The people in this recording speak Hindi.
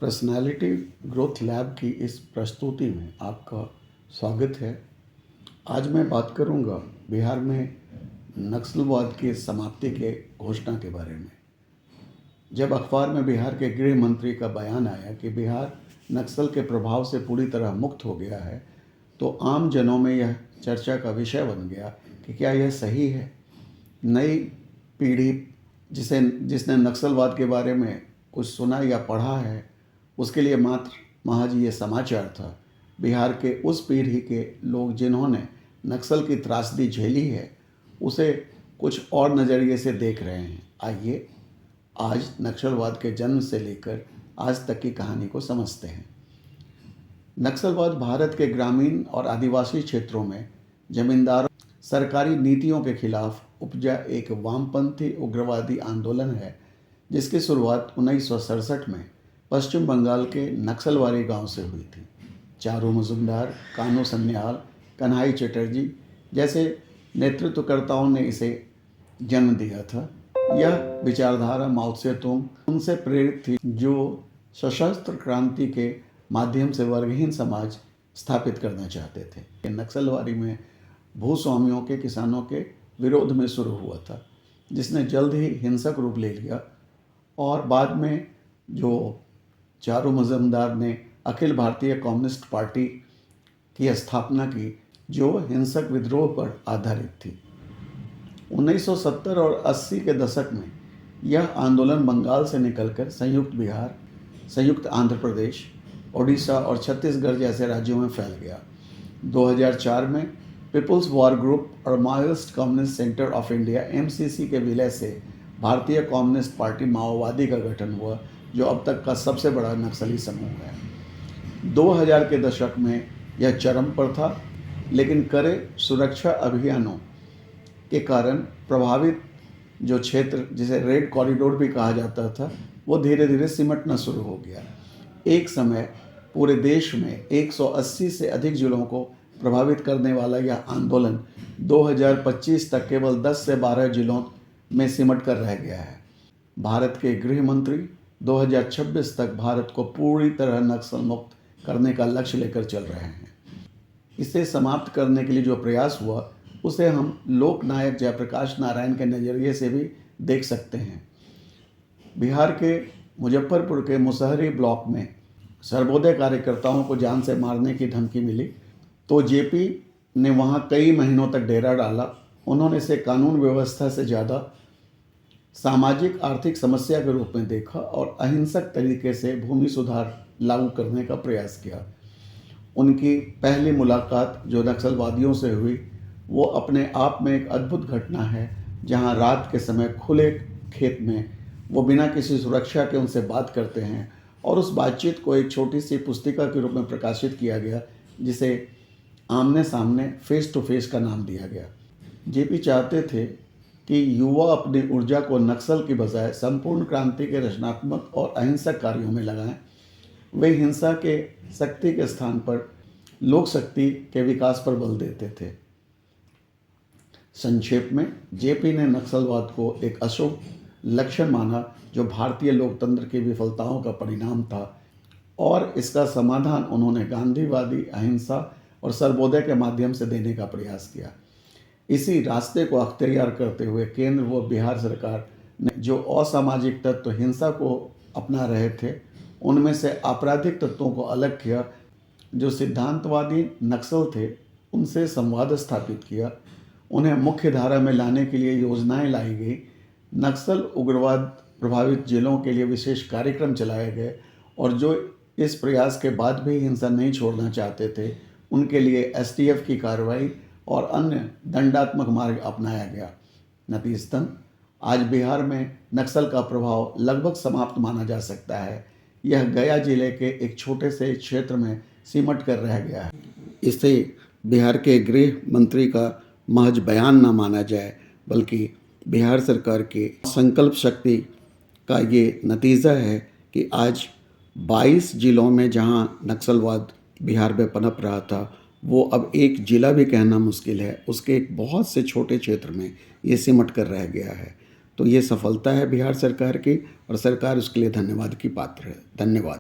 पर्सनालिटी ग्रोथ लैब की इस प्रस्तुति में आपका स्वागत है। आज मैं बात करूंगा बिहार में नक्सलवाद की समाप्ति के घोषणा के बारे में। जब अखबार में बिहार के गृह मंत्री का बयान आया कि बिहार नक्सल के प्रभाव से पूरी तरह मुक्त हो गया है, तो आम जनों में यह चर्चा का विषय बन गया कि क्या यह सही है। नई पीढ़ी जिसने नक्सलवाद के बारे में कुछ सुना या पढ़ा है, उसके लिए मात्र महज ये समाचार था। बिहार के उस पीढ़ी के लोग जिन्होंने नक्सल की त्रासदी झेली है, उसे कुछ और नज़रिए से देख रहे हैं। आइए आज नक्सलवाद के जन्म से लेकर आज तक की कहानी को समझते हैं। नक्सलवाद भारत के ग्रामीण और आदिवासी क्षेत्रों में जमींदारों सरकारी नीतियों के खिलाफ उपजा एक वामपंथी उग्रवादी आंदोलन है, जिसकी शुरुआत 1967 में पश्चिम बंगाल के नक्सलवाड़ी गांव से हुई थी। चारू मजुमदार, कानू सन्याल, कन्हई चटर्जी जैसे नेतृत्वकर्ताओं ने इसे जन्म दिया था। यह विचारधारा माओ त्से तुंग उनसे प्रेरित थी, जो सशस्त्र क्रांति के माध्यम से वर्गहीन समाज स्थापित करना चाहते थे। नक्सलवाड़ी में भूस्वामियों के किसानों के विरोध में शुरू हुआ था, जिसने जल्द ही हिंसक रूप ले लिया और बाद में जो चारू मजुमदार ने अखिल भारतीय कम्युनिस्ट पार्टी की स्थापना की, जो हिंसक विद्रोह पर आधारित थी। 1970 और 80 के दशक में यह आंदोलन बंगाल से निकलकर संयुक्त बिहार, संयुक्त आंध्र प्रदेश, ओडिशा और छत्तीसगढ़ जैसे राज्यों में फैल गया। 2004 में पीपुल्स वॉर ग्रुप और Maoist communist centre of India (MCC) के विलय से भारतीय कम्युनिस्ट पार्टी माओवादी का गठन हुआ, जो अब तक का सबसे बड़ा नक्सली समूह है। 2000 के दशक में यह चरम पर था, लेकिन कड़े सुरक्षा अभियानों के कारण प्रभावित जो क्षेत्र, जिसे रेड कॉरिडोर भी कहा जाता था, वो धीरे धीरे सिमटना शुरू हो गया। एक समय पूरे देश में 180 से अधिक जिलों को प्रभावित करने वाला यह आंदोलन 2025 तक केवल 10 से 12 जिलों में सिमट कर रह गया है। भारत के गृह मंत्री 2026 तक भारत को पूरी तरह नक्सल मुक्त करने का लक्ष्य लेकर चल रहे हैं। इसे समाप्त करने के लिए जो प्रयास हुआ, उसे हम लोकनायक जयप्रकाश नारायण के नज़रिए से भी देख सकते हैं। बिहार के मुजफ्फरपुर के मुसहरी ब्लॉक में सर्वोदय कार्यकर्ताओं को जान से मारने की धमकी मिली, तो जेपी ने वहां कई महीनों तक डेरा डाला। उन्होंने इसे कानून व्यवस्था से ज़्यादा सामाजिक आर्थिक समस्या के रूप में देखा और अहिंसक तरीके से भूमि सुधार लागू करने का प्रयास किया। उनकी पहली मुलाकात जो नक्सलवादियों से हुई, वो अपने आप में एक अद्भुत घटना है, जहां रात के समय खुले खेत में वो बिना किसी सुरक्षा के उनसे बात करते हैं और उस बातचीत को एक छोटी सी पुस्तिका के रूप में प्रकाशित किया गया, जिसे आमने सामने फेस टू फेस का नाम दिया गया। जेपी चाहते थे कि युवा अपनी ऊर्जा को नक्सल की बजाय संपूर्ण क्रांति के रचनात्मक और अहिंसक कार्यों में लगाएं। वे हिंसा के शक्ति के स्थान पर लोक शक्ति के विकास पर बल देते थे। संक्षेप में, जेपी ने नक्सलवाद को एक अशुभ लक्षण माना, जो भारतीय लोकतंत्र की विफलताओं का परिणाम था, और इसका समाधान उन्होंने गांधीवादी अहिंसा और सर्वोदय के माध्यम से देने का प्रयास किया। इसी रास्ते को अख्तियार करते हुए केंद्र व बिहार सरकार ने जो असामाजिक तत्व हिंसा को अपना रहे थे, उनमें से आपराधिक तत्वों को अलग किया। जो सिद्धांतवादी नक्सल थे, उनसे संवाद स्थापित किया। उन्हें मुख्य धारा में लाने के लिए योजनाएं लाई गई। नक्सल उग्रवाद प्रभावित जिलों के लिए विशेष कार्यक्रम चलाए गए, और जो इस प्रयास के बाद भी हिंसा नहीं छोड़ना चाहते थे, उनके लिए STF की कार्रवाई और अन्य दंडात्मक मार्ग अपनाया गया। नतीजतन आज बिहार में नक्सल का प्रभाव लगभग समाप्त माना जा सकता है। यह गया जिले के एक छोटे से क्षेत्र में सिमट कर रह गया है। इसे बिहार के गृह मंत्री का महज बयान न माना जाए, बल्कि बिहार सरकार की संकल्प शक्ति का ये नतीजा है कि आज 22 जिलों में जहां नक्सलवाद बिहार में पनप रहा था, वो अब एक जिला भी कहना मुश्किल है, उसके एक बहुत से छोटे क्षेत्र में ये सिमट कर रह गया है। तो ये सफलता है बिहार सरकार की, और सरकार उसके लिए धन्यवाद की पात्र है। धन्यवाद।